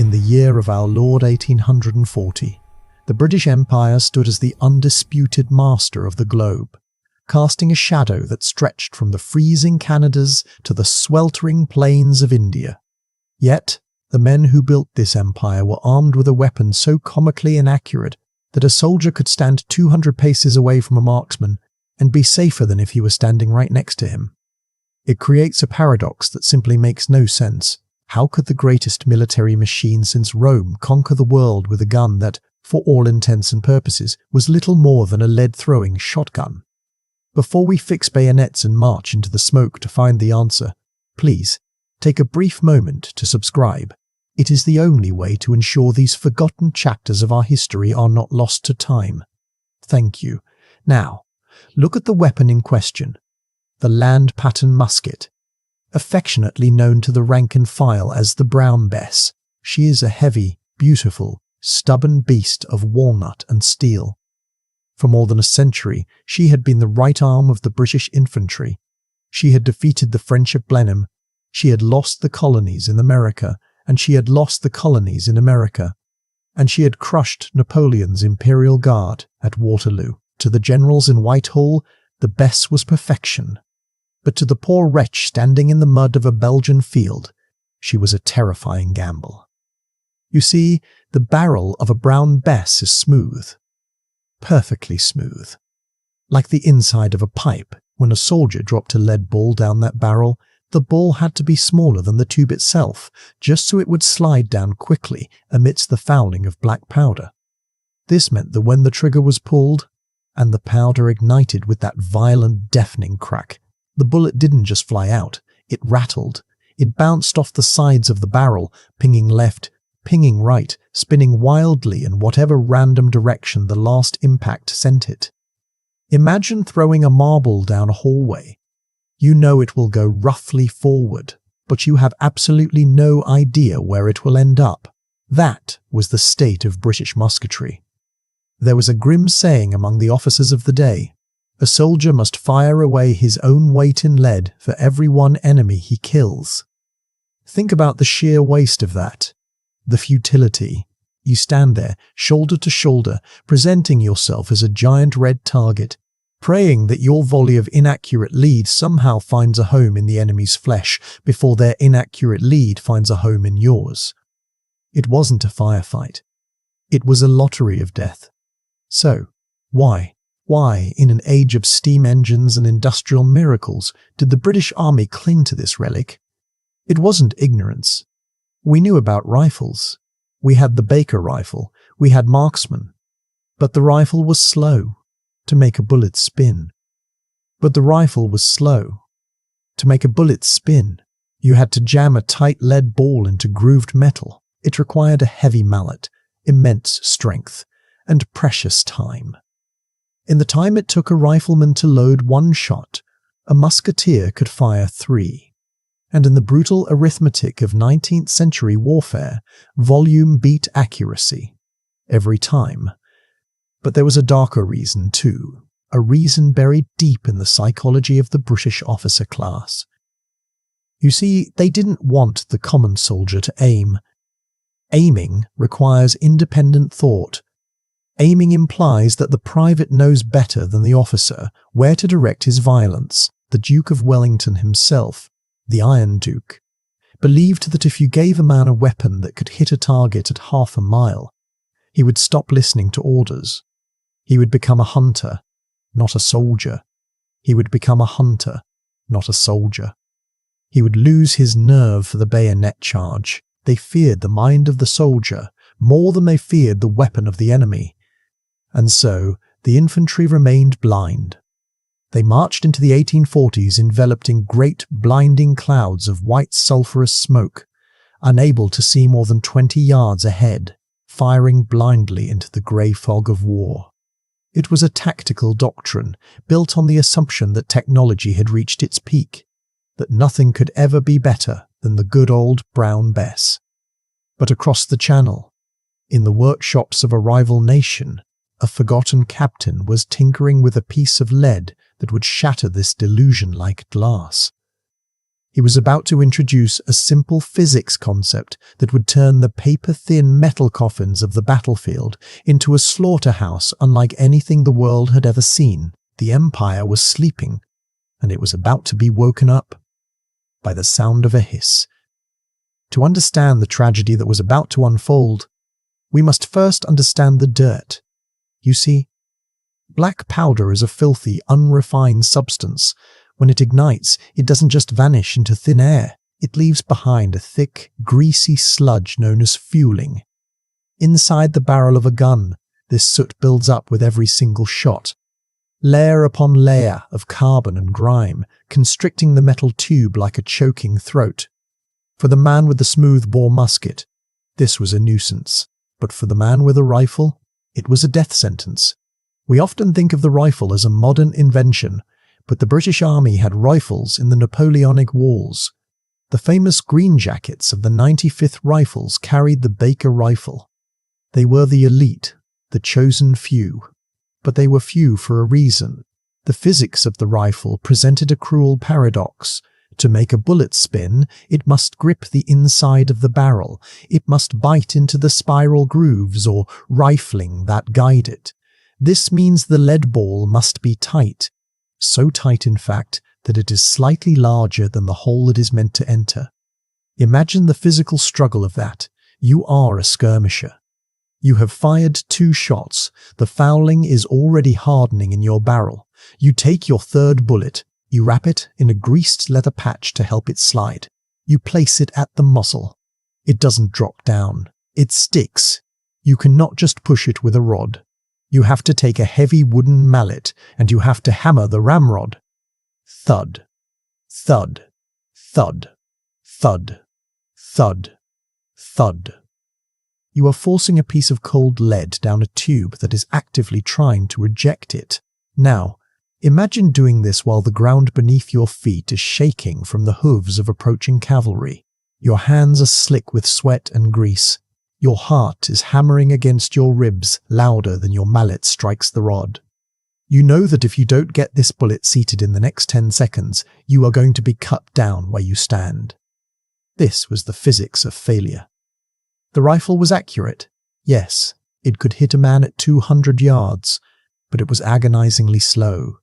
in the year of our Lord 1840, the British Empire stood as the undisputed master of the globe, casting a shadow that stretched from the freezing Canadas to the sweltering plains of India. Yet, the men who built this empire were armed with a weapon so comically inaccurate that a soldier could stand 200 paces away from a marksman and be safer than if he were standing right next to him. It creates a paradox that simply makes no sense. How could the greatest military machine since Rome conquer the world with a gun that, for all intents and purposes, was little more than a lead-throwing shotgun? Before we fix bayonets and march into the smoke to find the answer, please take a brief moment to subscribe. It is the only way to ensure these forgotten chapters of our history are not lost to time. Thank you. Now, look at the weapon in question, the land pattern musket, affectionately known to the rank and file as the Brown Bess. She is a heavy, beautiful, stubborn beast of walnut and steel. For more than a century, she had been the right arm of the British infantry. She had defeated the French at Blenheim. She had lost the colonies in America, and she had lost the colonies in America. And she had crushed Napoleon's Imperial Guard at Waterloo. To the generals in Whitehall, the Bess was perfection. But to the poor wretch standing in the mud of a Belgian field, she was a terrifying gamble. You see, the barrel of a Brown Bess is smooth. Perfectly smooth. Like the inside of a pipe. When a soldier dropped a lead ball down that barrel, the ball had to be smaller than the tube itself, just so it would slide down quickly amidst the fouling of black powder. This meant that when the trigger was pulled, and the powder ignited with that violent, deafening crack, the bullet didn't just fly out, it rattled. It bounced off the sides of the barrel, pinging left, pinging right, spinning wildly in whatever random direction the last impact sent it. Imagine throwing a marble down a hallway. You know it will go roughly forward, but you have absolutely no idea where it will end up. That was the state of British musketry. There was a grim saying among the officers of the day: a soldier must fire away his own weight in lead for every one enemy he kills. Think about the sheer waste of that. The futility. You stand there, shoulder to shoulder, presenting yourself as a giant red target, praying that your volley of inaccurate lead somehow finds a home in the enemy's flesh before their inaccurate lead finds a home in yours. It wasn't a firefight. It was a lottery of death. So, why, in an age of steam engines and industrial miracles, did the British Army cling to this relic? It wasn't ignorance. We knew about rifles. We had the Baker rifle. We had marksmen. But the rifle was slow to make a bullet spin. To make a bullet spin, you had to jam a tight lead ball into grooved metal. It required a heavy mallet, immense strength, and precious time. In the time it took a rifleman to load one shot, a musketeer could fire 3. And in the brutal arithmetic of 19th century warfare, volume beat accuracy. Every time. But there was a darker reason too, a reason buried deep in the psychology of the British officer class. You see, they didn't want the common soldier to aim. Aiming requires independent thought. Aiming implies that the private knows better than the officer where to direct his violence. The Duke of Wellington himself, the Iron Duke, believed that if you gave a man a weapon that could hit a target at half a mile, he would stop listening to orders. He would become a hunter, not a soldier. He would become a hunter, not a soldier. He would lose his nerve for the bayonet charge. They feared the mind of the soldier more than they feared the weapon of the enemy. And so, the infantry remained blind. They marched into the 1840s enveloped in great blinding clouds of white sulphurous smoke, unable to see more than 20 yards ahead, firing blindly into the grey fog of war. It was a tactical doctrine built on the assumption that technology had reached its peak, that nothing could ever be better than the good old Brown Bess. But across the channel, in the workshops of a rival nation, a forgotten captain was tinkering with a piece of lead that would shatter this delusion like glass. He was about to introduce a simple physics concept that would turn the paper-thin metal coffins of the battlefield into a slaughterhouse unlike anything the world had ever seen. The Empire was sleeping, and it was about to be woken up by the sound of a hiss. To understand the tragedy that was about to unfold, we must first understand the dirt. You see, black powder is a filthy, unrefined substance. When it ignites, it doesn't just vanish into thin air. It leaves behind a thick, greasy sludge known as fueling. Inside the barrel of a gun, this soot builds up with every single shot. Layer upon layer of carbon and grime, constricting the metal tube like a choking throat. For the man with the smooth-bore musket, this was a nuisance. But for the man with a rifle, it was a death sentence. We often think of the rifle as a modern invention, but the British Army had rifles in the Napoleonic Wars. The famous green jackets of the 95th Rifles carried the Baker rifle. They were the elite, the chosen few. But they were few for a reason. The physics of the rifle presented a cruel paradox. To make a bullet spin, it must grip the inside of the barrel. It must bite into the spiral grooves or rifling that guide it. This means the lead ball must be tight. So tight, in fact, that it is slightly larger than the hole it is meant to enter. Imagine the physical struggle of that. You are a skirmisher. You have fired 2 shots. The fouling is already hardening in your barrel. You take your 3rd bullet. You wrap it in a greased leather patch to help it slide. You place it at the muzzle. It doesn't drop down. It sticks. You cannot just push it with a rod. You have to take a heavy wooden mallet and you have to hammer the ramrod. Thud, thud, thud, thud, thud, thud. You are forcing a piece of cold lead down a tube that is actively trying to reject it. Now, imagine doing this while the ground beneath your feet is shaking from the hooves of approaching cavalry. Your hands are slick with sweat and grease. Your heart is hammering against your ribs louder than your mallet strikes the rod. You know that if you don't get this bullet seated in the next 10 seconds, you are going to be cut down where you stand. This was the physics of failure. The rifle was accurate. Yes, it could hit a man at 200 yards, but it was agonizingly slow.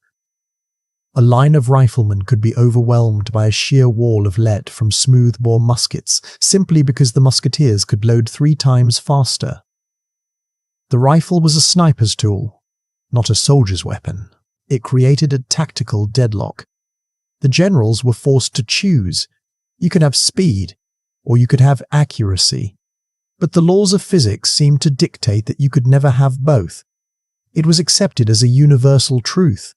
A line of riflemen could be overwhelmed by a sheer wall of lead from smooth-bore muskets simply because the musketeers could load 3 times faster. The rifle was a sniper's tool, not a soldier's weapon. It created a tactical deadlock. The generals were forced to choose. You could have speed, or you could have accuracy. But the laws of physics seemed to dictate that you could never have both. It was accepted as a universal truth,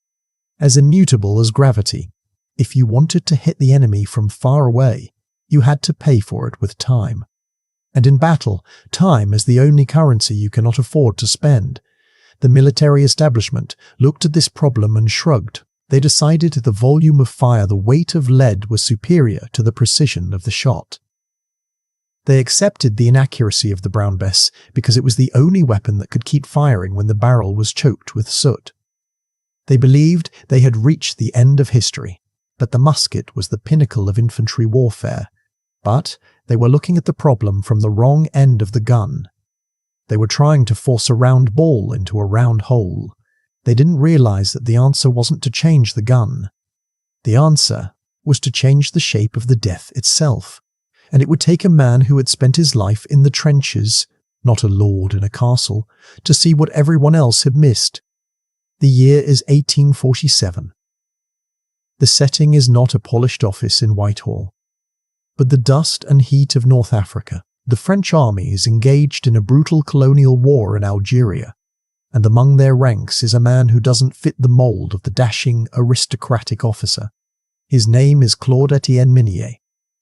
as immutable as gravity. If you wanted to hit the enemy from far away, you had to pay for it with time. And in battle, time is the only currency you cannot afford to spend. The military establishment looked at this problem and shrugged. They decided the volume of fire, the weight of lead, was superior to the precision of the shot. They accepted the inaccuracy of the Brown Bess because it was the only weapon that could keep firing when the barrel was choked with soot. They believed they had reached the end of history, that the musket was the pinnacle of infantry warfare. But they were looking at the problem from the wrong end of the gun. They were trying to force a round ball into a round hole. They didn't realize that the answer wasn't to change the gun. The answer was to change the shape of the death itself. And it would take a man who had spent his life in the trenches, not a lord in a castle, to see what everyone else had missed. The year is 1847. The setting is not a polished office in Whitehall, but the dust and heat of North Africa. The French army is engaged in a brutal colonial war in Algeria, and among their ranks is a man who doesn't fit the mold of the dashing, aristocratic officer. His name is Captain Minié.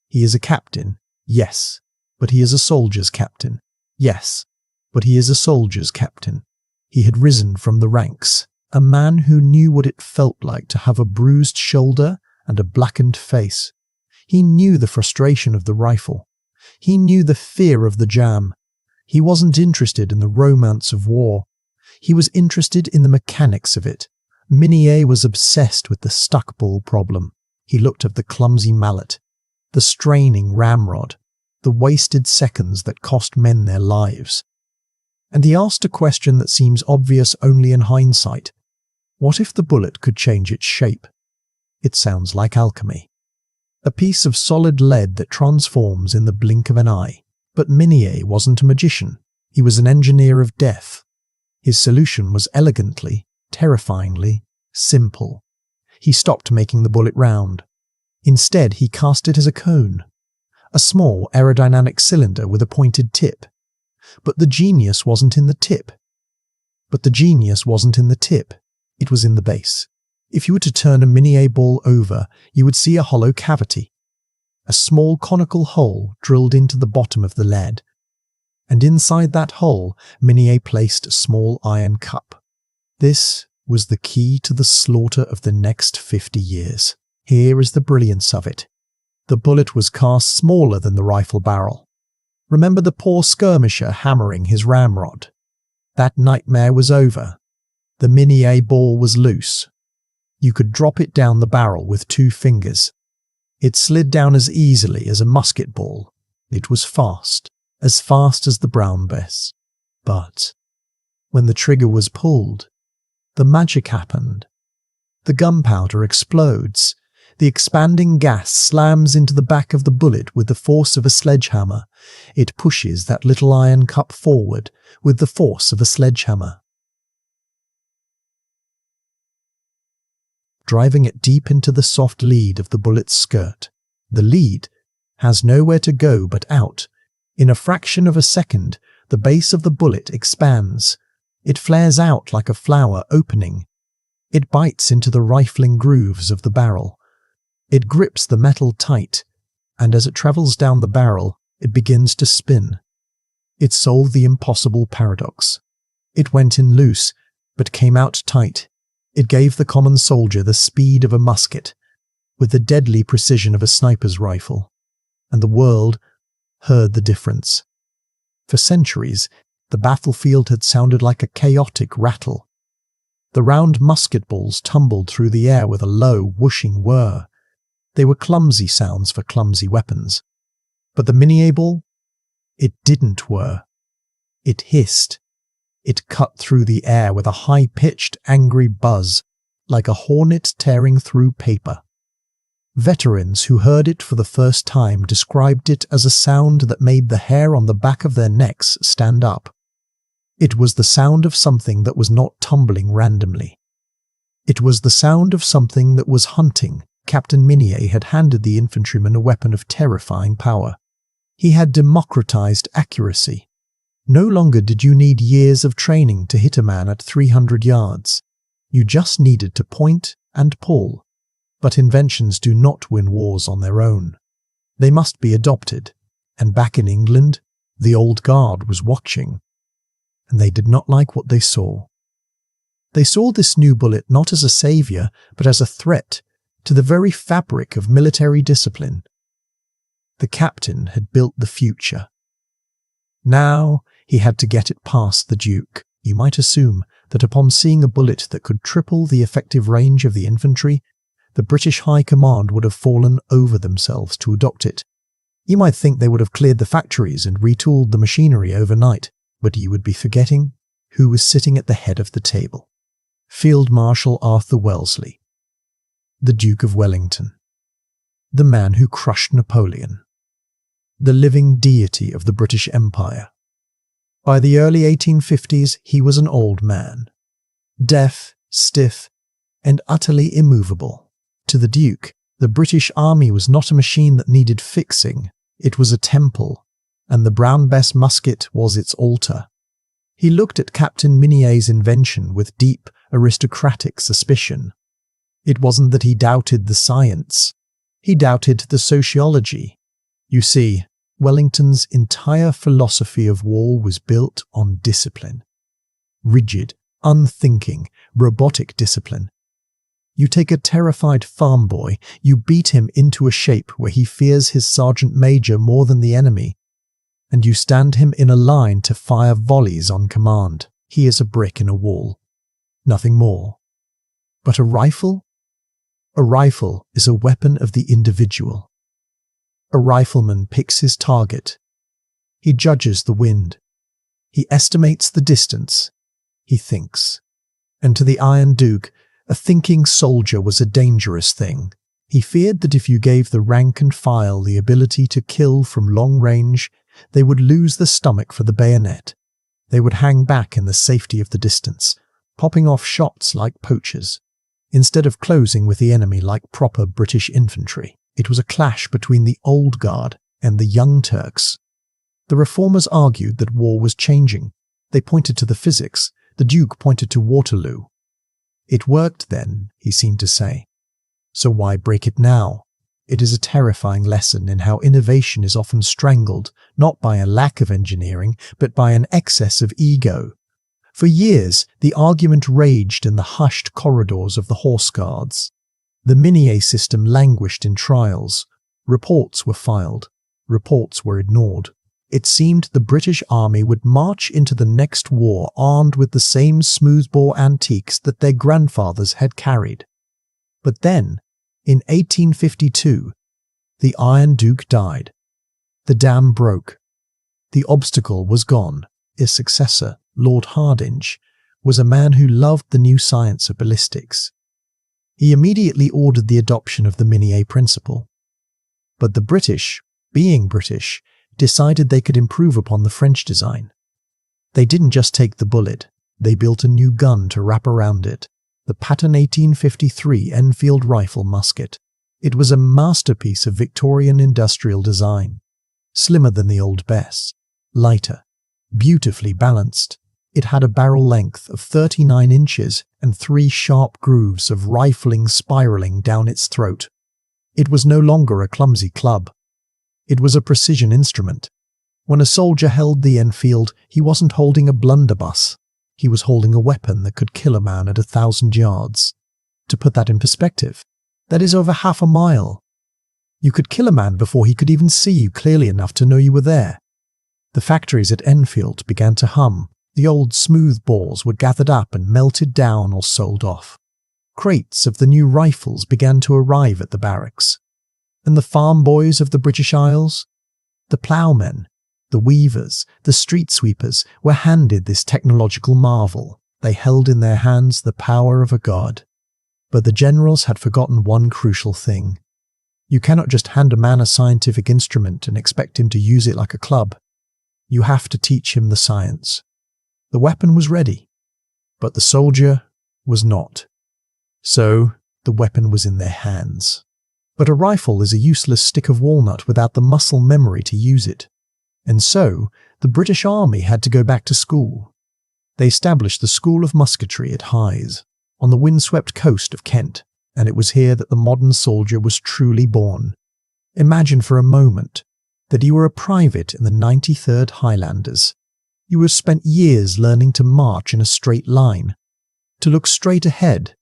He is a captain, yes, but he is a soldier's captain. Yes, but he is a soldier's captain. He had risen from the ranks. A man who knew what it felt like to have a bruised shoulder and a blackened face. He knew the frustration of the rifle. He knew the fear of the jam. He wasn't interested in the romance of war. He was interested in the mechanics of it. Minié was obsessed with the stuck ball problem. He looked at the clumsy mallet. the straining ramrod, the wasted seconds that cost men their lives. And he asked a question that seems obvious only in hindsight. What if the bullet could change its shape? It sounds like alchemy. A piece of solid lead that transforms in the blink of an eye. But Minié wasn't a magician. He was an engineer of death. His solution was elegantly, terrifyingly, simple. He stopped making the bullet round. Instead, he cast it as a cone. A small aerodynamic cylinder with a pointed tip. But the genius wasn't in the tip. It was in the base. If you were to turn a Minié ball over, you would see a hollow cavity. A small conical hole drilled into the bottom of the lead. And inside that hole, Minié placed a small iron cup. This was the key to the slaughter of the next 50 years. Here is the brilliance of it. The bullet was cast smaller than the rifle barrel. Remember the poor skirmisher hammering his ramrod? That nightmare was over. The Minié ball was loose. You could drop it down the barrel with 2 fingers. It slid down as easily as a musket ball. It was fast as the brown bess. But when the trigger was pulled, the magic happened. The gunpowder explodes. The expanding gas slams into the back of the bullet with the force of a sledgehammer. It pushes that little iron cup forward with the force of a sledgehammer, driving it deep into the soft lead of the bullet's skirt. The lead has nowhere to go but out. In a fraction of a second, the base of the bullet expands. It flares out like a flower opening. It bites into the rifling grooves of the barrel. It grips the metal tight, and as it travels down the barrel, it begins to spin. It solved the impossible paradox. It went in loose, but came out tight. It gave the common soldier the speed of a musket, with the deadly precision of a sniper's rifle, and the world heard the difference. For centuries, the battlefield had sounded like a chaotic rattle. The round musket balls tumbled through the air with a low, whooshing whir. They were clumsy sounds for clumsy weapons. But the Minié ball? It didn't whir. It hissed. It cut through the air with a high-pitched, angry buzz, like a hornet tearing through paper. Veterans who heard it for the first time described it as a sound that made the hair on the back of their necks stand up. It was the sound of something that was not tumbling randomly. It was the sound of something that was hunting. Captain Minié had handed the infantryman a weapon of terrifying power. He had democratized accuracy. No longer did you need years of training to hit a man at 300 yards. You just needed to point and pull. But inventions do not win wars on their own. They must be adopted. And back in England, the old guard was watching. And they did not like what they saw. They saw this new bullet not as a savior, but as a threat to the very fabric of military discipline. The captain had built the future. Now he had to get it past the Duke. You might assume that upon seeing a bullet that could triple the effective range of the infantry, the British High Command would have fallen over themselves to adopt it. You might think they would have cleared the factories and retooled the machinery overnight, but you would be forgetting who was sitting at the head of the table. Field Marshal Arthur Wellesley, the Duke of Wellington, the man who crushed Napoleon, the living deity of the British Empire. By the early 1850s, he was an old man, deaf, stiff, and utterly immovable. To the Duke, the British Army was not a machine that needed fixing. It was a temple, and the brown bess musket was its altar. He looked at Captain Minié's invention with deep, aristocratic suspicion. It wasn't that he doubted the science. He doubted the sociology. You see, Wellington's entire philosophy of war was built on discipline. Rigid, unthinking, robotic discipline. You take a terrified farm boy, you beat him into a shape where he fears his sergeant major more than the enemy, and you stand him in a line to fire volleys on command. He is a brick in a wall. Nothing more. But a rifle? A rifle is a weapon of the individual. A rifleman picks his target. He judges the wind. He estimates the distance. He thinks. And to the Iron Duke, a thinking soldier was a dangerous thing. He feared that if you gave the rank and file the ability to kill from long range, they would lose the stomach for the bayonet. They would hang back in the safety of the distance, popping off shots like poachers, instead of closing with the enemy like proper British infantry. It was a clash between the old guard and the young Turks. The reformers argued that war was changing. They pointed to the physics. The Duke pointed to Waterloo. It worked then, he seemed to say. So why break it now? It is a terrifying lesson in how innovation is often strangled, not by a lack of engineering, but by an excess of ego. For years, the argument raged in the hushed corridors of the Horse Guards. The Minié system languished in trials. Reports were filed. Reports were ignored. It seemed the British Army would march into the next war armed with the same smoothbore antiques that their grandfathers had carried. But then, in 1852, the Iron Duke died. The dam broke. The obstacle was gone. His successor, Lord Hardinge, was a man who loved the new science of ballistics. He immediately ordered the adoption of the Minié principle. But the British, being British, decided they could improve upon the French design. They didn't just take the bullet, they built a new gun to wrap around it, the pattern 1853 Enfield rifle musket. It was a masterpiece of Victorian industrial design, slimmer than the old Bess, lighter, beautifully balanced. It had a barrel length of 39 inches and 3 sharp grooves of rifling spiraling down its throat. It was no longer a clumsy club. It was a precision instrument. When a soldier held the Enfield, he wasn't holding a blunderbuss. He was holding a weapon that could kill a man at 1,000 yards. To put that in perspective, that is over half a mile. You could kill a man before he could even see you clearly enough to know you were there. The factories at Enfield began to hum. The old smooth bores were gathered up and melted down or sold off. Crates of the new rifles began to arrive at the barracks. And the farm boys of the British Isles, the ploughmen, the weavers, the street sweepers, were handed this technological marvel. They held in their hands the power of a god. But the generals had forgotten one crucial thing. You cannot just hand a man a scientific instrument and expect him to use it like a club. You have to teach him the science. The weapon was ready, but the soldier was not. So the weapon was in their hands. But a rifle is a useless stick of walnut without the muscle memory to use it. And so, the British Army had to go back to school. They established the School of Musketry at Hythe, on the windswept coast of Kent, and it was here that the modern soldier was truly born. Imagine for a moment that you were a private in the 93rd Highlanders. You have spent years learning to march in a straight line, to look straight ahead,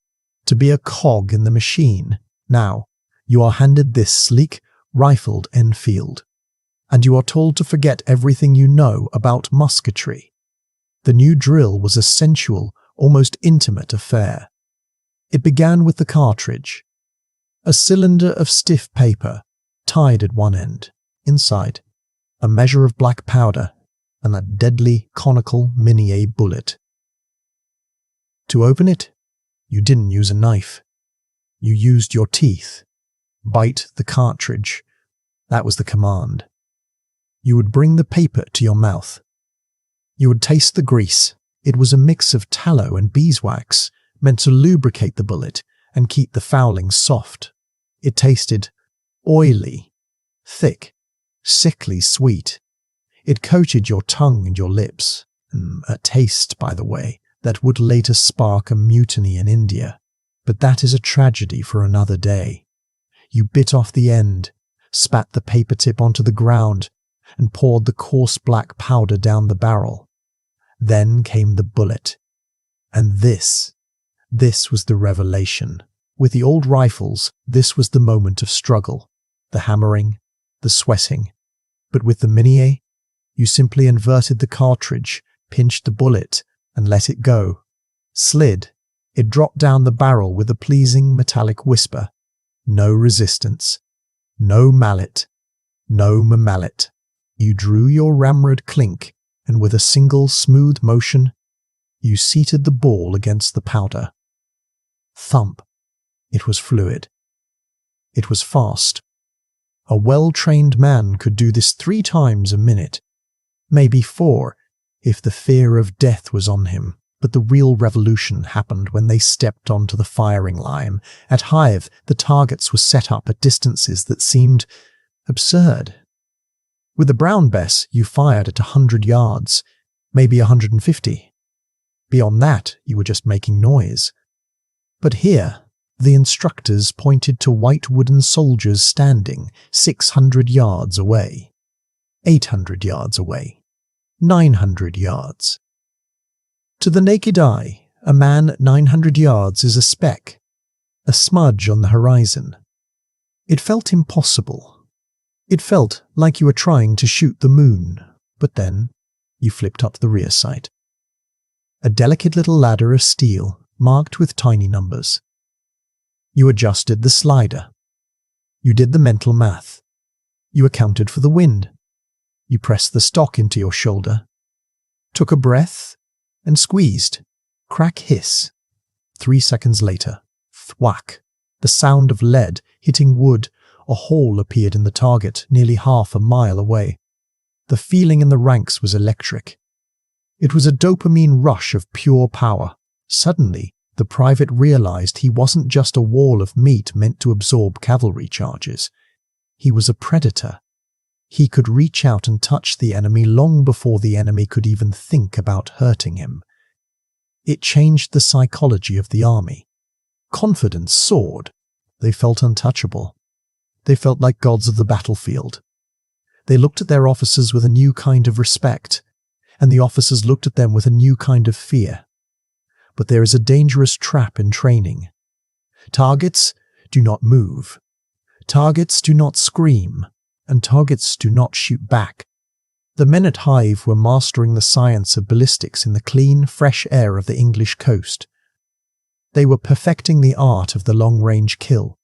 to be a cog in the machine. Now, you are handed this sleek, rifled Enfield, and you are told to forget everything you know about musketry. The new drill was a sensual, almost intimate affair. It began with the cartridge, a cylinder of stiff paper, tied at one end, inside, a measure of black powder, and a deadly conical Minié bullet. To open it, you didn't use a knife. You used your teeth. Bite the cartridge. That was the command. You would bring the paper to your mouth. You would taste the grease. It was a mix of tallow and beeswax, meant to lubricate the bullet and keep the fouling soft. It tasted oily, thick, sickly sweet. It coated your tongue and your lips, a taste, by the way, that would later spark a mutiny in India. But that is a tragedy for another day. You bit off the end, spat the paper tip onto the ground, and poured the coarse black powder down the barrel. Then came the bullet. And this was the revelation. With the old rifles, this was the moment of struggle, the hammering, the sweating. But with the Minié, you simply inverted the cartridge, pinched the bullet, and let it go. Slid, it dropped down the barrel with a pleasing metallic whisper. No resistance. No mallet. No mallet. You drew your ramrod clink, and with a single smooth motion, you seated the ball against the powder. Thump. It was fluid. It was fast. A well-trained man could do this 3 times a minute, maybe 4, if the fear of death was on him. But the real revolution happened when they stepped onto the firing line. At Hive, the targets were set up at distances that seemed absurd. With the Brown Bess, you fired at 100 yards, maybe 150. Beyond that, you were just making noise. But here, the instructors pointed to white wooden soldiers standing 600 yards away, 800 yards away, 900 yards. To the naked eye, a man at 900 yards is a speck, a smudge on the horizon. It felt impossible. It felt like you were trying to shoot the moon, but then you flipped up the rear sight. A delicate little ladder of steel, marked with tiny numbers. You adjusted the slider. You did the mental math. You accounted for the wind. You pressed the stock into your shoulder, took a breath, and squeezed. Crack hiss. 3 seconds later, thwack. The sound of lead hitting wood. A hole appeared in the target, nearly half a mile away. The feeling in the ranks was electric. It was a dopamine rush of pure power. Suddenly, the private realized he wasn't just a wall of meat meant to absorb cavalry charges. He was a predator. He could reach out and touch the enemy long before the enemy could even think about hurting him. It changed the psychology of the army. Confidence soared. They felt untouchable. They felt like gods of the battlefield. They looked at their officers with a new kind of respect, and the officers looked at them with a new kind of fear. But there is a dangerous trap in training. Targets do not move. Targets do not scream. And targets do not shoot back. The men at Hive were mastering the science of ballistics in the clean, fresh air of the English coast. They were perfecting the art of the long-range kill.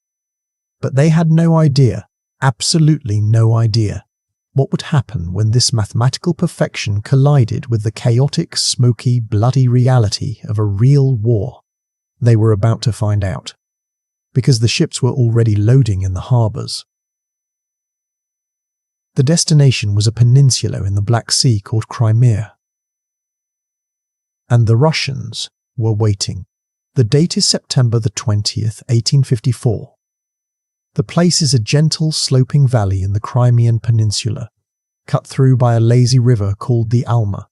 But they had no idea, absolutely no idea, what would happen when this mathematical perfection collided with the chaotic, smoky, bloody reality of a real war. They were about to find out, because the ships were already loading in the harbours. The destination was a peninsula in the Black Sea called Crimean. And the Russians were waiting. The date is September the 20th, 1854. The place is a gentle, sloping valley in the Crimean Peninsula, cut through by a lazy river called the Alma.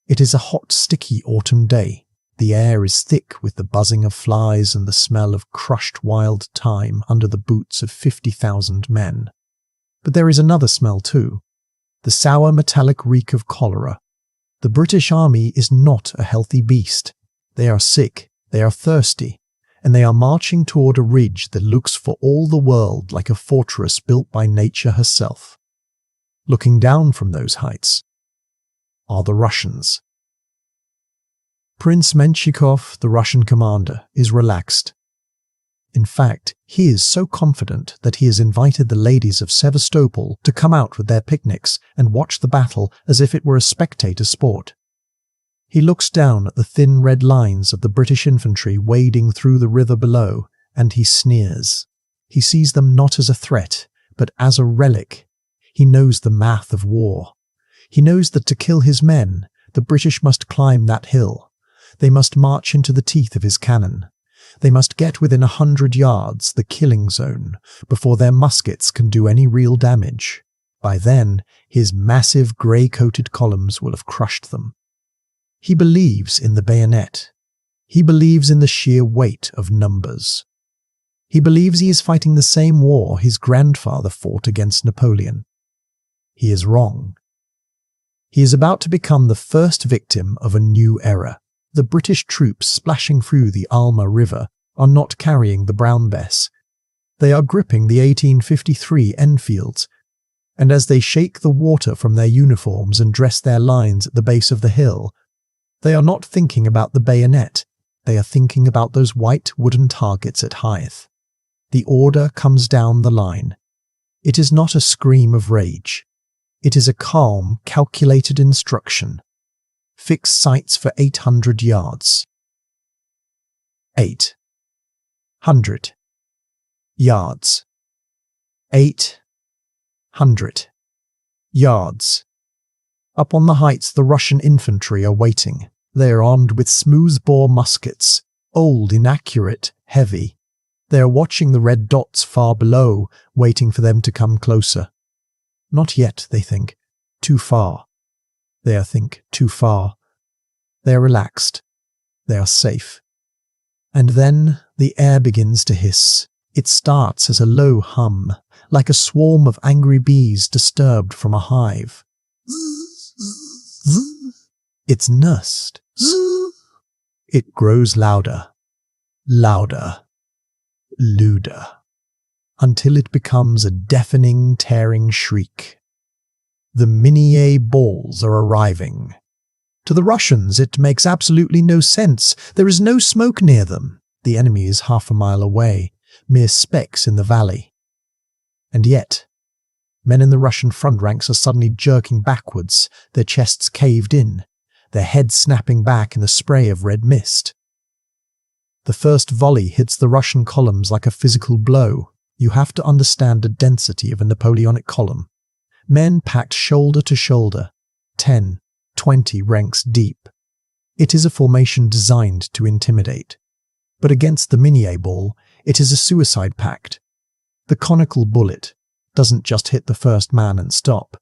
It is a hot, sticky autumn day. The air is thick with the buzzing of flies and the smell of crushed wild thyme under the boots of 50,000 men. But there is another smell too, the sour metallic reek of cholera. The British Army is not a healthy beast. They are sick, they are thirsty, and they are marching toward a ridge that looks for all the world like a fortress built by nature herself. Looking down from those heights are the Russians. Prince Menshikov, the Russian commander, is relaxed. In fact, he is so confident that he has invited the ladies of Sevastopol to come out with their picnics and watch the battle as if it were a spectator sport. He looks down at the thin red lines of the British infantry wading through the river below, and he sneers. He sees them not as a threat, but as a relic. He knows the math of war. He knows that to kill his men, the British must climb that hill. They must march into the teeth of his cannon. They must get within 100 yards, the killing zone, before their muskets can do any real damage. By then, his massive grey-coated columns will have crushed them. He believes in the bayonet. He believes in the sheer weight of numbers. He believes he is fighting the same war his grandfather fought against Napoleon. He is wrong. He is about to become the first victim of a new era. The British troops splashing through the Alma River are not carrying the Brown Bess. They are gripping the 1853 Enfields, and as they shake the water from their uniforms and dress their lines at the base of the hill, they are not thinking about the bayonet. They are thinking about those white wooden targets at Hythe. The order comes down the line. It is not a scream of rage. It is a calm, calculated instruction. Fix sights for 800 yards. 800 yards. 800 yards. Up on the heights, the Russian infantry are waiting. They are armed with smooth-bore muskets, old, inaccurate, heavy. They are watching the red dots far below, waiting for them to come closer. Not yet, they think. Too far. They think too far. They are relaxed. They are safe. And then the air begins to hiss. It starts as a low hum, like a swarm of angry bees disturbed from a hive. It's nursed. It grows louder, louder, lewder, until it becomes a deafening, tearing shriek. The Minié balls are arriving. To the Russians, it makes absolutely no sense. There is no smoke near them. The enemy is half a mile away, mere specks in the valley. And yet, men in the Russian front ranks are suddenly jerking backwards, their chests caved in, their heads snapping back in the spray of red mist. The first volley hits the Russian columns like a physical blow. You have to understand the density of a Napoleonic column. Men packed shoulder to shoulder, 10, 20 ranks deep. It is a formation designed to intimidate. But against the Minié Ball, it is a suicide pact. The conical bullet doesn't just hit the first man and stop.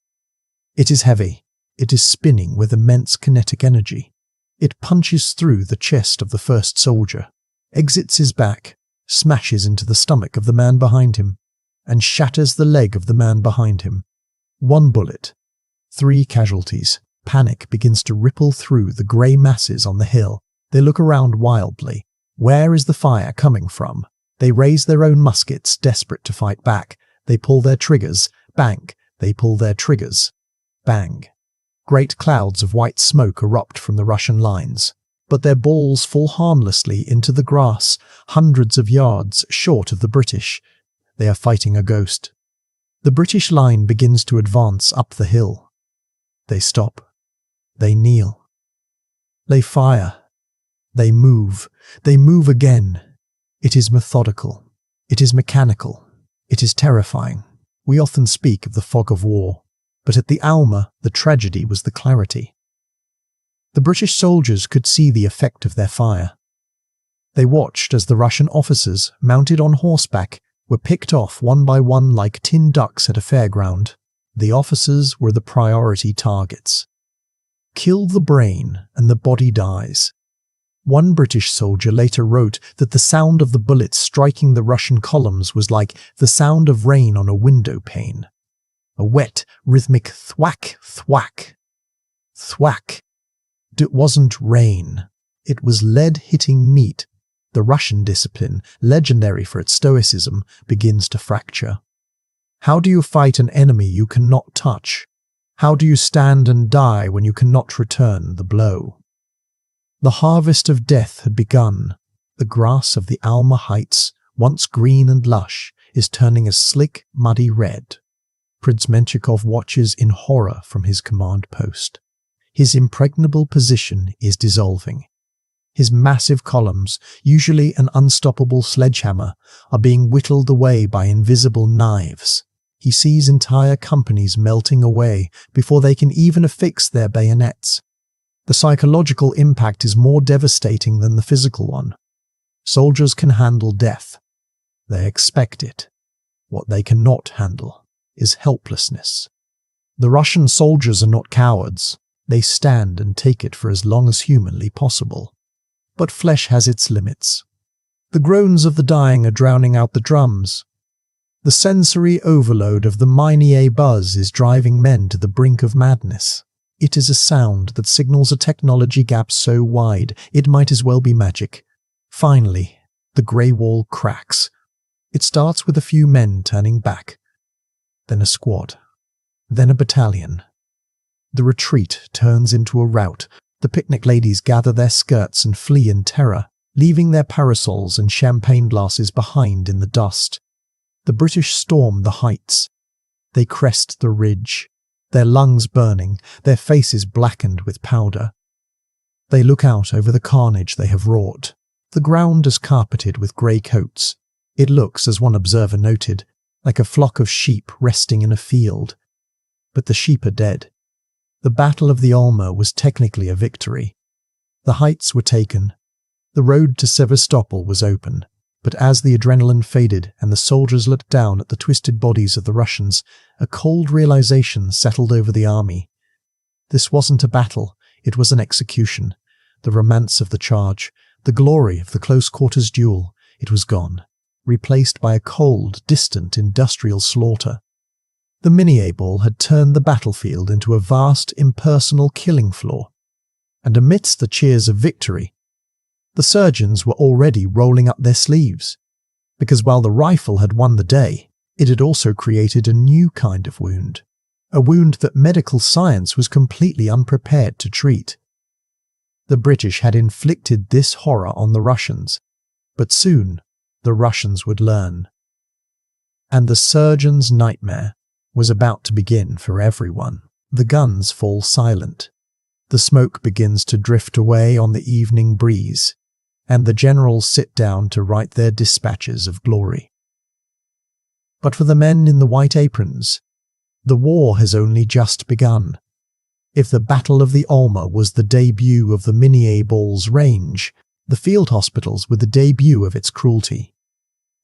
It is heavy. It is spinning with immense kinetic energy. It punches through the chest of the first soldier, exits his back, smashes into the stomach of the man behind him, and shatters the leg of the man behind him. One bullet, 3 casualties. Panic begins to ripple through the grey masses on the hill. They look around wildly. Where is the fire coming from? They raise their own muskets, desperate to fight back. They pull their triggers. Bang. They pull their triggers. Bang. Great clouds of white smoke erupt from the Russian lines, but their balls fall harmlessly into the grass, hundreds of yards short of the British. They are fighting a ghost. The British line begins to advance up the hill. They stop. They kneel. They fire. They move. They move again. It is methodical. It is mechanical. It is terrifying. We often speak of the fog of war, but at the Alma, the tragedy was the clarity. The British soldiers could see the effect of their fire. They watched as the Russian officers, mounted on horseback, were picked off one by one like tin ducks at a fairground. The officers were the priority targets. Kill the brain and the body dies. One British soldier later wrote that the sound of the bullets striking the Russian columns was like the sound of rain on a window pane. A wet, rhythmic thwack, thwack, thwack. It wasn't rain. It was lead hitting meat. The Russian discipline, legendary for its stoicism, begins to fracture. How do you fight an enemy you cannot touch? How do you stand and die when you cannot return the blow? The harvest of death had begun. The grass of the Alma heights, once green and lush, is turning a slick, muddy red. Prince Menshikov watches in horror from his command post. His impregnable position is dissolving. His massive columns, usually an unstoppable sledgehammer, are being whittled away by invisible knives. He sees entire companies melting away before they can even affix their bayonets. The psychological impact is more devastating than the physical one. Soldiers can handle death. They expect it. What they cannot handle is helplessness. The Russian soldiers are not cowards. They stand and take it for as long as humanly possible. But flesh has its limits. The groans of the dying are drowning out the drums. The sensory overload of the Minié buzz is driving men to the brink of madness. It is a sound that signals a technology gap so wide it might as well be magic. Finally, the grey wall cracks. It starts with a few men turning back, then a squad, then a battalion. The retreat turns into a rout. The picnic ladies gather their skirts and flee in terror, leaving their parasols and champagne glasses behind in the dust. The British storm the heights. They crest the ridge, their lungs burning, their faces blackened with powder. They look out over the carnage they have wrought. The ground is carpeted with grey coats. It looks, as one observer noted, like a flock of sheep resting in a field. But the sheep are dead. The Battle of the Alma was technically a victory. The heights were taken. The road to Sevastopol was open. But as the adrenaline faded and the soldiers looked down at the twisted bodies of the Russians, a cold realization settled over the army. This wasn't a battle, it was an execution. The romance of the charge, the glory of the close-quarters duel, it was gone, replaced by a cold, distant industrial slaughter. The Minié Ball had turned the battlefield into a vast, impersonal killing floor. And amidst the cheers of victory, the surgeons were already rolling up their sleeves, because while the rifle had won the day, it had also created a new kind of wound, a wound that medical science was completely unprepared to treat. The British had inflicted this horror on the Russians, but soon the Russians would learn. And the surgeon's nightmare was about to begin for everyone. The guns fall silent. The smoke begins to drift away on the evening breeze, and the generals sit down to write their dispatches of glory. But for the men in the white aprons, the war has only just begun. If the Battle of the Alma was the debut of the Minié Ball's range, the field hospitals were the debut of its cruelty.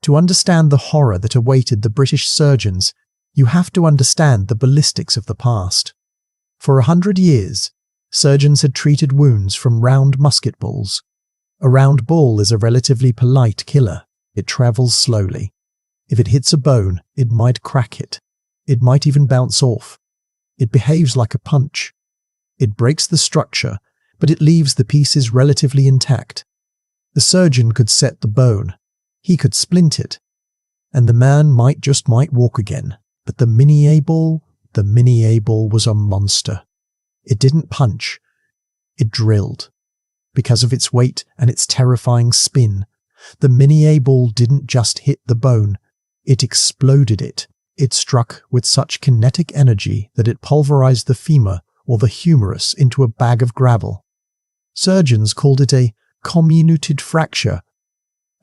To understand the horror that awaited the British surgeons, you have to understand the ballistics of the past. For 100 years, surgeons had treated wounds from round musket balls. A round ball is a relatively polite killer. It travels slowly. If it hits a bone, it might crack it. It might even bounce off. It behaves like a punch. It breaks the structure, but it leaves the pieces relatively intact. The surgeon could set the bone. He could splint it. And the man might walk again. But the Minié Ball was a monster. It didn't punch. It drilled. Because of its weight and its terrifying spin, the Minié Ball didn't just hit the bone, it exploded it. It struck with such kinetic energy that it pulverized the femur or the humerus into a bag of gravel. Surgeons called it a comminuted fracture,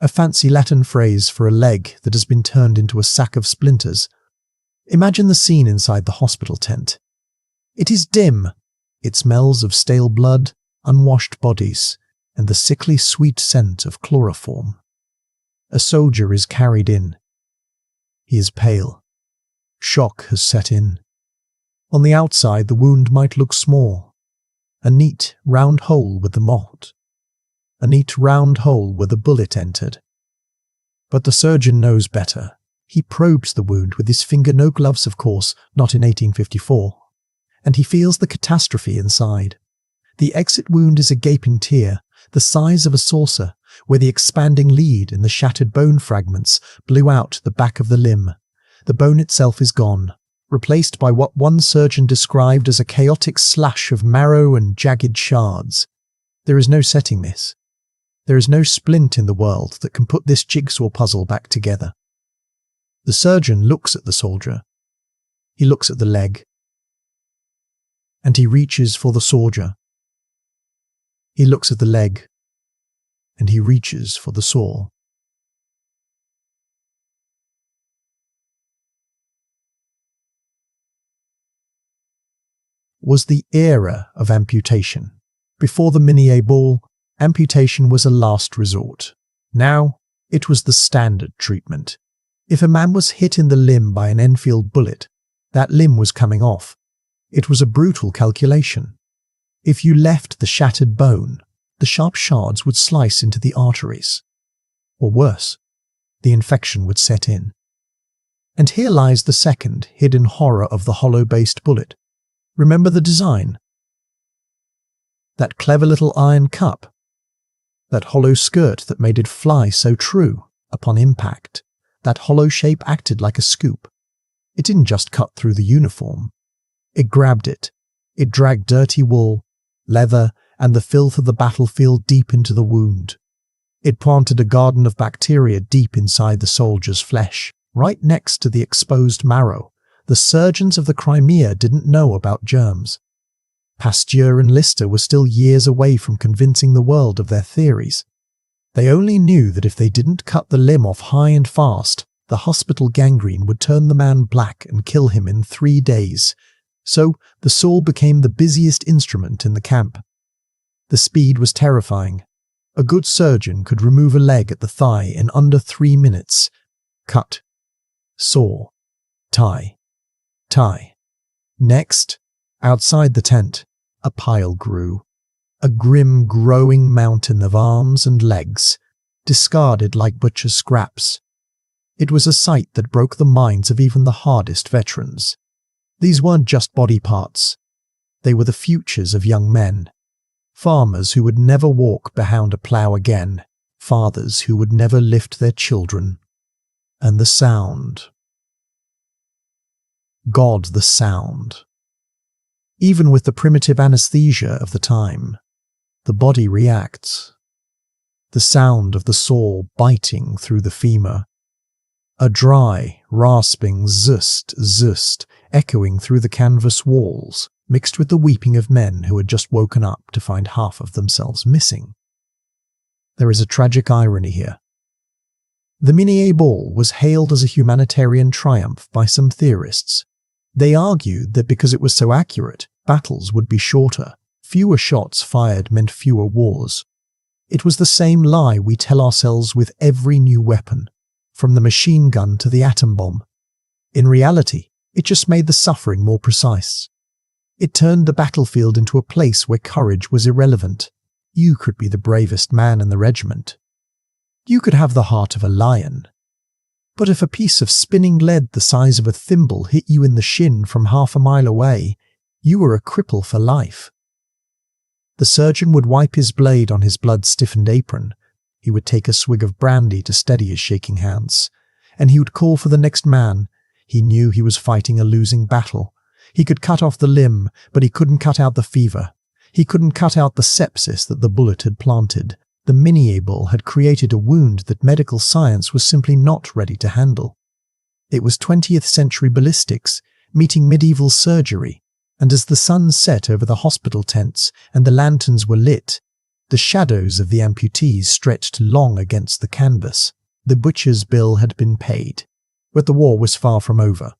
a fancy Latin phrase for a leg that has been turned into a sack of splinters. Imagine the scene inside the hospital tent. It is dim. It smells of stale blood, unwashed bodies, and the sickly sweet scent of chloroform. A soldier is carried in. He is pale. Shock has set in. On the outside, the wound might look small. A neat, round hole with the mold. A neat, round hole where the bullet entered. But the surgeon knows better. He probes the wound with his finger, no gloves, of course, not in 1854. And he feels the catastrophe inside. The exit wound is a gaping tear, the size of a saucer, where the expanding lead and the shattered bone fragments blew out the back of the limb. The bone itself is gone, replaced by what one surgeon described as a chaotic slash of marrow and jagged shards. There is no setting this. There is no splint in the world that can put this jigsaw puzzle back together. The surgeon looks at the soldier. He looks at the leg. And he reaches for the soldier. He looks at the leg, and he reaches for the saw. Was the era of amputation. Before the Minié Ball, amputation was a last resort. Now, it was the standard treatment. If a man was hit in the limb by an Enfield bullet, that limb was coming off. It was a brutal calculation. If you left the shattered bone, the sharp shards would slice into the arteries. Or worse, the infection would set in. And here lies the second hidden horror of the hollow-based bullet. Remember the design? That clever little iron cup. That hollow skirt that made it fly so true upon impact. That hollow shape acted like a scoop. It didn't just cut through the uniform. It grabbed it. It dragged dirty wool, leather, and the filth of the battlefield deep into the wound. It planted a garden of bacteria deep inside the soldier's flesh, right next to the exposed marrow, the surgeons of the Crimea didn't know about germs. Pasteur and Lister were still years away from convincing the world of their theories. They only knew that if they didn't cut the limb off high and fast, the hospital gangrene would turn the man black and kill him in 3 days. So the saw became the busiest instrument in the camp. The speed was terrifying. A good surgeon could remove a leg at the thigh in under 3 minutes. Cut. Saw. Tie. Tie. Next, outside the tent, a pile grew. A grim, growing mountain of arms and legs, discarded like butcher's scraps. It was a sight that broke the minds of even the hardest veterans. These weren't just body parts. They were the futures of young men. Farmers who would never walk behind a plough again. Fathers who would never lift their children. And the sound. God, the sound. Even with the primitive anesthesia of the time, the body reacts. The sound of the saw biting through the femur. A dry, rasping zust, zust, echoing through the canvas walls, mixed with the weeping of men who had just woken up to find half of themselves missing. There is a tragic irony here. The Minié Ball was hailed as a humanitarian triumph by some theorists. They argued that because it was so accurate, battles would be shorter. Fewer shots fired meant fewer wars. It was the same lie we tell ourselves with every new weapon, from the machine gun to the atom bomb. In reality, it just made the suffering more precise. It turned the battlefield into a place where courage was irrelevant. You could be the bravest man in the regiment. You could have the heart of a lion. But if a piece of spinning lead the size of a thimble hit you in the shin from half a mile away, you were a cripple for life. The surgeon would wipe his blade on his blood-stiffened apron. He would take a swig of brandy to steady his shaking hands, and he would call for the next man. He knew he was fighting a losing battle. He could cut off the limb, but he couldn't cut out the fever. He couldn't cut out the sepsis that the bullet had planted. The Minié Ball had created a wound that medical science was simply not ready to handle. It was 20th century ballistics meeting medieval surgery, and as the sun set over the hospital tents and the lanterns were lit, the shadows of the amputees stretched long against the canvas. The butcher's bill had been paid, but the war was far from over.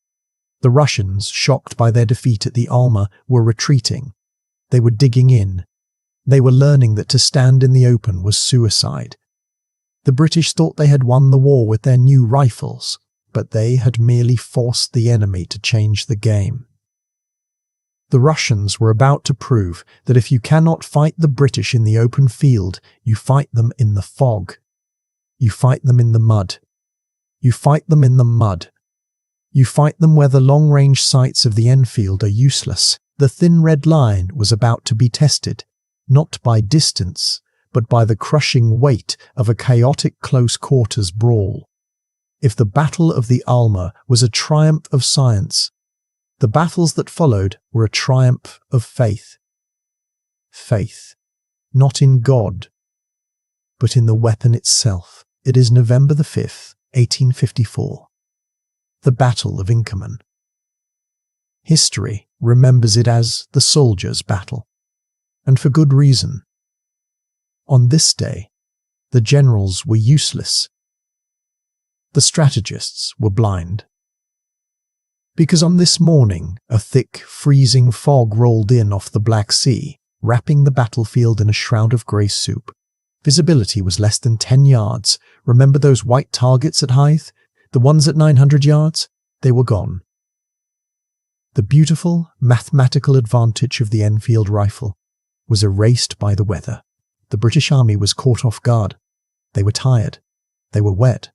The Russians, shocked by their defeat at the Alma, were retreating. They were digging in. They were learning that to stand in the open was suicide. The British thought they had won the war with their new rifles, but they had merely forced the enemy to change the game. The Russians were about to prove that if you cannot fight the British in the open field, you fight them in the fog. You fight them in the mud. You fight them in the mud. You fight them where the long-range sights of the Enfield are useless. The thin red line was about to be tested, not by distance, but by the crushing weight of a chaotic close-quarters brawl. If the Battle of the Alma was a triumph of science, the battles that followed were a triumph of faith. Faith, not in God, but in the weapon itself. It is November the 5th, 1854. The Battle of Inkerman. History remembers it as the Soldiers' Battle, and for good reason. On this day, the generals were useless. The strategists were blind. Because on this morning, a thick, freezing fog rolled in off the Black Sea, wrapping the battlefield in a shroud of grey soup. Visibility was less than 10 yards. Remember those white targets at Hythe? The ones at 900 yards? They were gone. The beautiful, mathematical advantage of the Enfield rifle was erased by the weather. The British Army was caught off guard. They were tired. They were wet.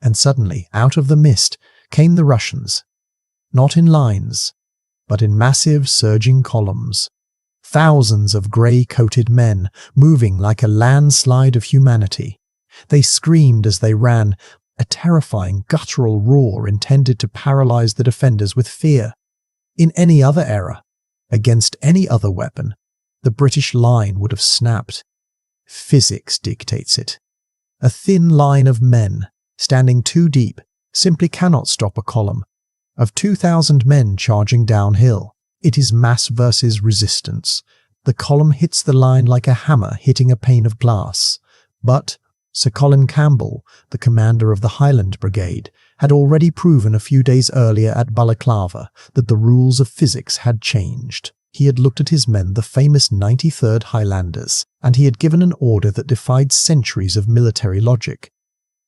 And suddenly, out of the mist, came the Russians. Not in lines, but in massive, surging columns. Thousands of grey-coated men, moving like a landslide of humanity. They screamed as they ran, a terrifying, guttural roar intended to paralyze the defenders with fear. In any other era, against any other weapon, the British line would have snapped. Physics dictates it. A thin line of men, standing too deep, simply cannot stop a column. of 2,000 men charging downhill. It is mass versus resistance. The column hits the line like a hammer hitting a pane of glass. But Sir Colin Campbell, the commander of the Highland Brigade, had already proven a few days earlier at Balaclava that the rules of physics had changed. He had looked at his men, the famous 93rd Highlanders, and he had given an order that defied centuries of military logic.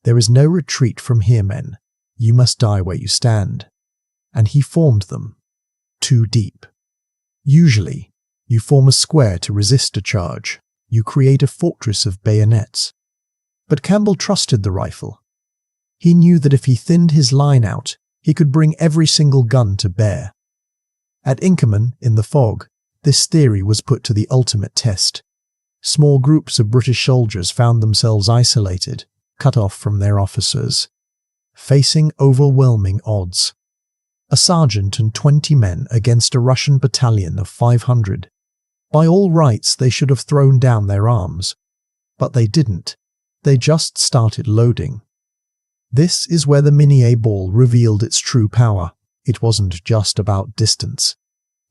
There is no retreat from here, men. You must die where you stand. And he formed them. Too deep. Usually, you form a square to resist a charge. You create a fortress of bayonets. But Campbell trusted the rifle. He knew that if he thinned his line out, he could bring every single gun to bear. At Inkerman, in the fog, this theory was put to the ultimate test. Small groups of British soldiers found themselves isolated, cut off from their officers, facing overwhelming odds. A sergeant and 20 men against a Russian battalion of 500. By all rights, they should have thrown down their arms. But they didn't. They just started loading. This is where the Minié Ball revealed its true power. It wasn't just about distance.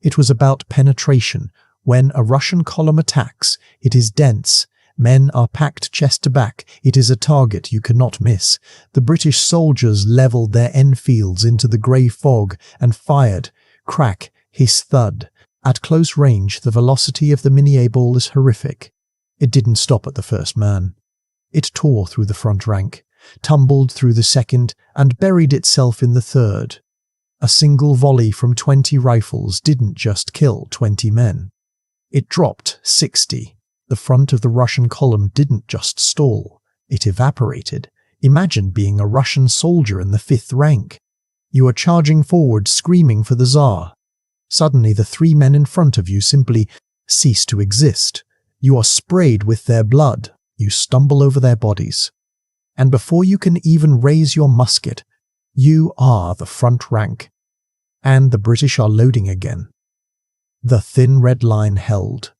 It was about penetration. When a Russian column attacks, it is dense. Men are packed chest to back. It is a target you cannot miss. The British soldiers levelled their Enfields into the grey fog and fired. Crack, hiss, thud. At close range, the velocity of the Minié Ball is horrific. It didn't stop at the first man. It tore through the front rank, tumbled through the second, and buried itself in the third. A single volley from 20 rifles didn't just kill 20 men. It dropped 60. The front of the Russian column didn't just stall. It evaporated. Imagine being a Russian soldier in the 5th rank. You are charging forward, screaming for the Tsar. Suddenly, the 3 men in front of you simply cease to exist. You are sprayed with their blood. You stumble over their bodies. And before you can even raise your musket, you are the front rank. And the British are loading again. The thin red line held.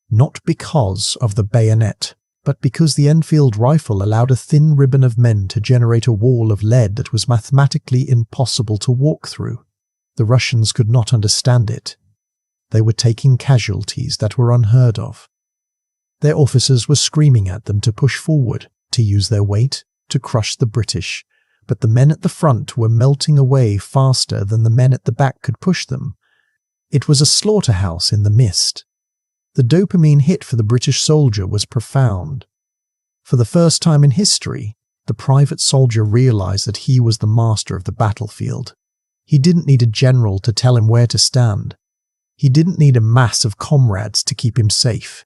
Not because of the bayonet, but because the Enfield rifle allowed a thin ribbon of men to generate a wall of lead that was mathematically impossible to walk through. The Russians could not understand it. They were taking casualties that were unheard of. Their officers were screaming at them to push forward, to use their weight, to crush the British, but the men at the front were melting away faster than the men at the back could push them. It was a slaughterhouse in the mist. The dopamine hit for the British soldier was profound. For the first time in history, the private soldier realized that he was the master of the battlefield. He didn't need a general to tell him where to stand. He didn't need a mass of comrades to keep him safe.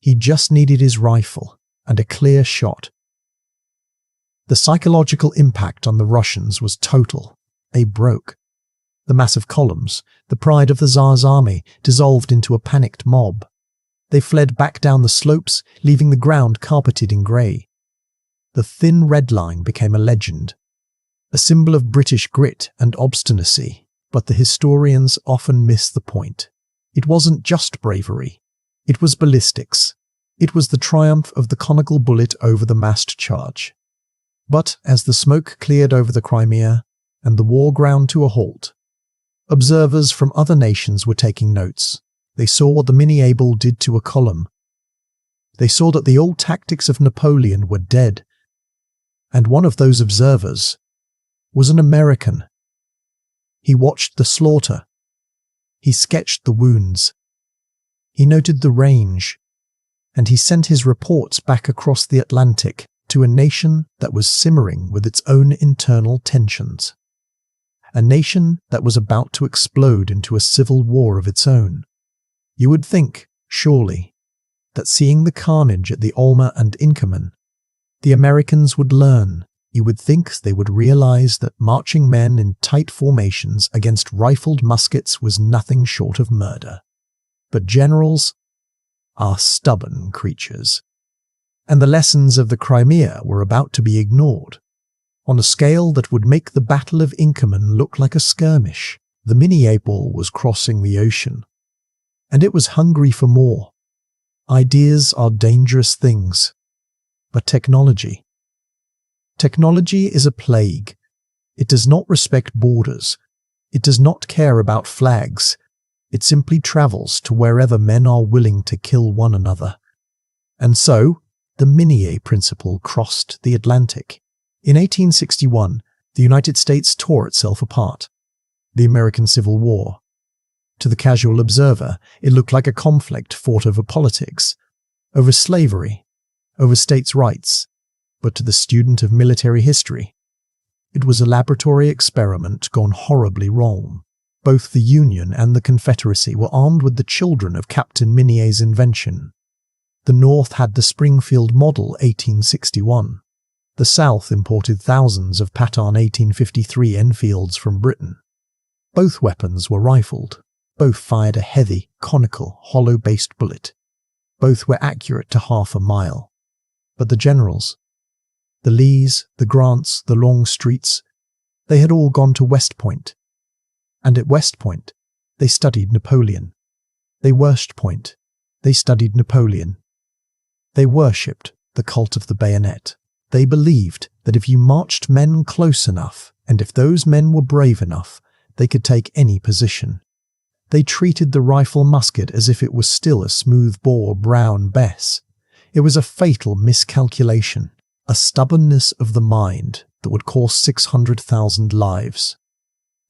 He just needed his rifle and a clear shot. The psychological impact on the Russians was total. They broke. The massive columns, the pride of the Tsar's army, dissolved into a panicked mob. They fled back down the slopes, leaving the ground carpeted in grey. The thin red line became a legend, a symbol of British grit and obstinacy, but the historians often miss the point. It wasn't just bravery. It was ballistics. It was the triumph of the conical bullet over the massed charge. But as the smoke cleared over the Crimea and the war ground to a halt, observers from other nations were taking notes. They saw what the Minié Ball did to a column. They saw that the old tactics of Napoleon were dead. And one of those observers was an American. He watched the slaughter. He sketched the wounds. He noted the range. And he sent his reports back across the Atlantic to a nation that was simmering with its own internal tensions. A nation that was about to explode into a civil war of its own. You would think, surely, that seeing the carnage at the Alma and Inkerman, the Americans would learn. You would think they would realize that marching men in tight formations against rifled muskets was nothing short of murder. But generals are stubborn creatures. And the lessons of the Crimea were about to be ignored. On a scale that would make the Battle of Inkerman look like a skirmish, the Minié Ball was crossing the ocean. And it was hungry for more. Ideas are dangerous things. But technology is a plague. It does not respect borders. It does not care about flags. It simply travels to wherever men are willing to kill one another. And so, the Minié principle crossed the Atlantic. In 1861, the United States tore itself apart. The American Civil War. To the casual observer, it looked like a conflict fought over politics, over slavery, over states' rights. But to the student of military history, it was a laboratory experiment gone horribly wrong. Both the Union and the Confederacy were armed with the children of Captain Minié's invention. The North had the Springfield Model 1861. The South imported thousands of pattern 1853 Enfields from Britain. Both weapons were rifled. Both fired a heavy, conical, hollow-based bullet. Both were accurate to half a mile. But the generals, the Lees, the Grants, the Longstreets, they had all gone to West Point. And at West Point, they studied Napoleon. They West Point, they studied Napoleon. They worshipped the cult of the bayonet. They believed that if you marched men close enough, and if those men were brave enough, they could take any position. They treated the rifle musket as if it was still a smooth-bore brown Bess. It was a fatal miscalculation, a stubbornness of the mind that would cost 600,000 lives.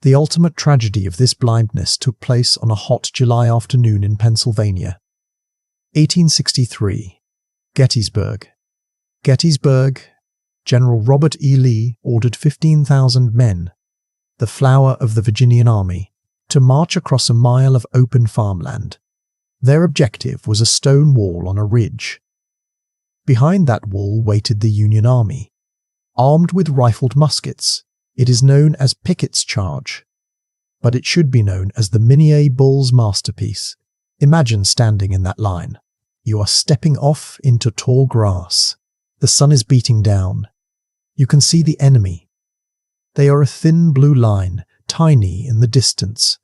The ultimate tragedy of this blindness took place on a hot July afternoon in Pennsylvania. 1863. Gettysburg. Gettysburg. General Robert E. Lee ordered 15,000 men, the flower of the Virginian Army, to march across a mile of open farmland. Their objective was a stone wall on a ridge. Behind that wall waited the Union Army, armed with rifled muskets. It is known as Pickett's Charge, but it should be known as the Minié Ball's masterpiece. Imagine standing in that line. You are stepping off into tall grass. The sun is beating down. You can see the enemy. They are a thin blue line, tiny in the distance.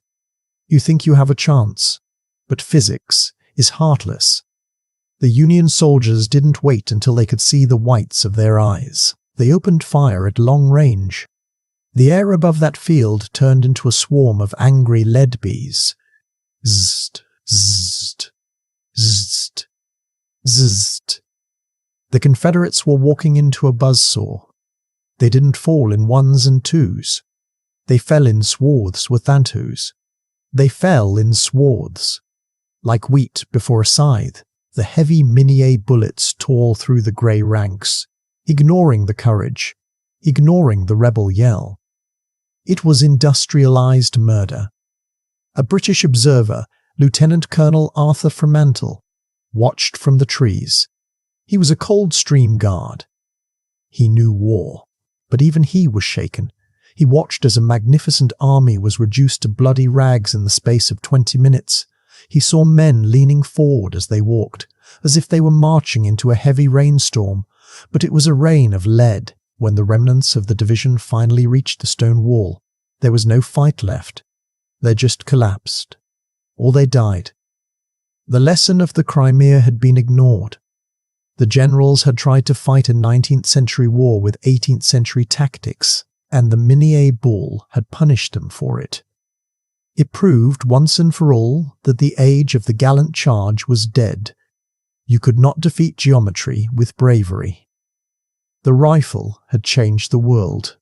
You think you have a chance, but physics is heartless. The Union soldiers didn't wait until they could see the whites of their eyes. They opened fire at long range. The air above that field turned into a swarm of angry lead bees. Zzzt, zzzt, zzzt, zzzt. The Confederates were walking into a buzzsaw. They didn't fall in ones and twos. They fell in swaths with tantus. They fell in swaths. Like wheat before a scythe, the heavy Minié bullets tore through the grey ranks, ignoring the courage, ignoring the rebel yell. It was industrialized murder. A British observer, Lieutenant Colonel Arthur Fremantle, watched from the trees. He was a Coldstream Guard. He knew war, but even he was shaken. He watched as a magnificent army was reduced to bloody rags in the space of 20 minutes. He saw men leaning forward as they walked, as if they were marching into a heavy rainstorm, but it was a rain of lead. When the remnants of the division finally reached the stone wall, there was no fight left. They just collapsed. Or they died. The lesson of the Crimea had been ignored. The generals had tried to fight a 19th century war with 18th century tactics, and the Minié Ball had punished them for it. It proved once and for all that the age of the gallant charge was dead. You could not defeat geometry with bravery. The rifle had changed the world.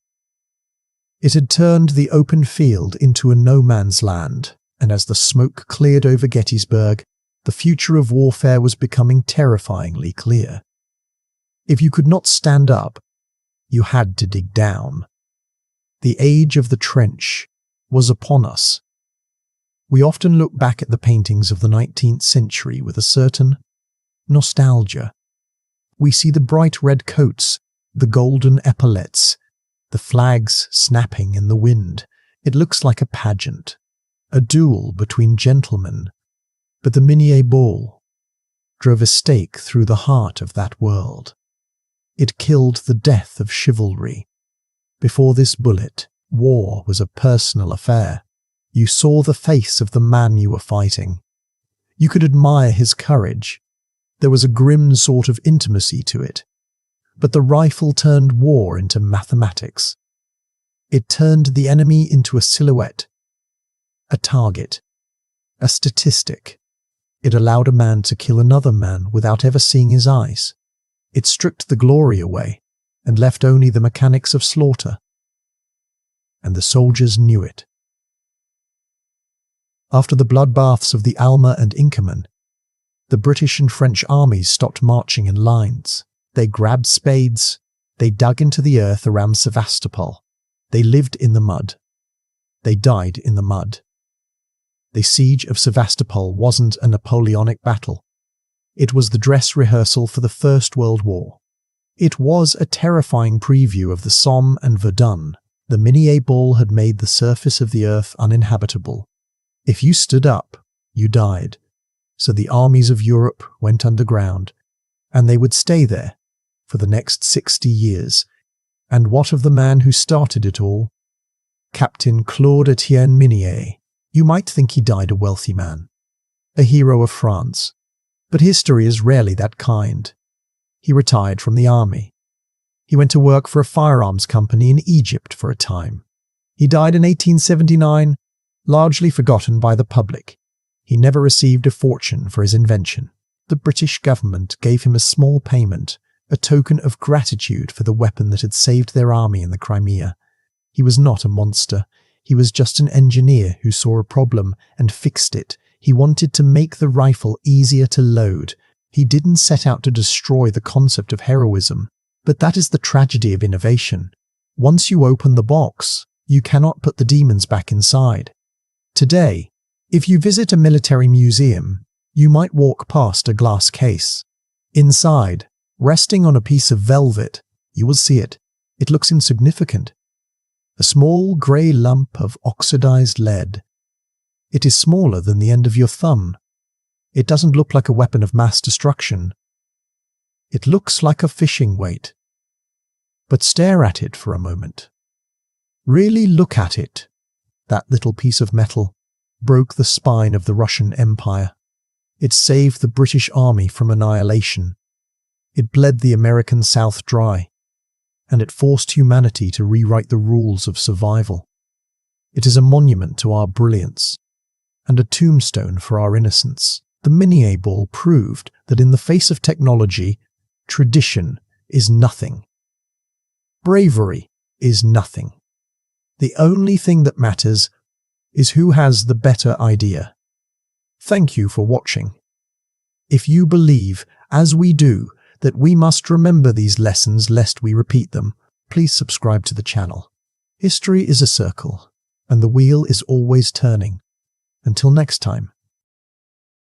It had turned the open field into a no-man's land, and as the smoke cleared over Gettysburg, the future of warfare was becoming terrifyingly clear. If you could not stand up, you had to dig down. The age of the trench was upon us. We often look back at the paintings of the 19th century with a certain nostalgia. We see the bright red coats, the golden epaulettes, the flags snapping in the wind. It looks like a pageant, a duel between gentlemen. But the Minié Ball drove a stake through the heart of that world. It killed the death of chivalry. Before this bullet, war was a personal affair. You saw the face of the man you were fighting. You could admire his courage. There was a grim sort of intimacy to it. But the rifle turned war into mathematics. It turned the enemy into a silhouette, a target, a statistic. It allowed a man to kill another man without ever seeing his eyes. It stripped the glory away and left only the mechanics of slaughter. And the soldiers knew it. After the bloodbaths of the Alma and Inkerman, the British and French armies stopped marching in lines. They grabbed spades. They dug into the earth around Sevastopol. They lived in the mud. They died in the mud. The siege of Sevastopol wasn't a Napoleonic battle. It was the dress rehearsal for the First World War. It was a terrifying preview of the Somme and Verdun. The Minié Ball had made the surface of the earth uninhabitable. If you stood up, you died. So the armies of Europe went underground, and they would stay there for the next 60 years. And what of the man who started it all? Captain Claude-Etienne Minié. You might think he died a wealthy man, a hero of France. But history is rarely that kind. He retired from the army. He went to work for a firearms company in Egypt for a time. He died in 1879, largely forgotten by the public. He never received a fortune for his invention. The British government gave him a small payment, a token of gratitude for the weapon that had saved their army in the Crimea. He was not a monster. He was just an engineer who saw a problem and fixed it. He wanted to make the rifle easier to load. He didn't set out to destroy the concept of heroism. But that is the tragedy of innovation. Once you open the box, you cannot put the demons back inside. Today, if you visit a military museum, you might walk past a glass case. Inside, resting on a piece of velvet, you will see it. It looks insignificant. A small grey lump of oxidized lead. It is smaller than the end of your thumb. It doesn't look like a weapon of mass destruction. It looks like a fishing weight. But stare at it for a moment. Really look at it. That little piece of metal broke the spine of the Russian Empire. It saved the British Army from annihilation. It bled the American South dry. And it forced humanity to rewrite the rules of survival. It is a monument to our brilliance and a tombstone for our innocence. The Minié Ball proved that in the face of technology, tradition is nothing. Bravery is nothing. The only thing that matters is who has the better idea. Thank you for watching. If you believe, as we do, that we must remember these lessons lest we repeat them, please subscribe to the channel. History is a circle, and the wheel is always turning. Until next time.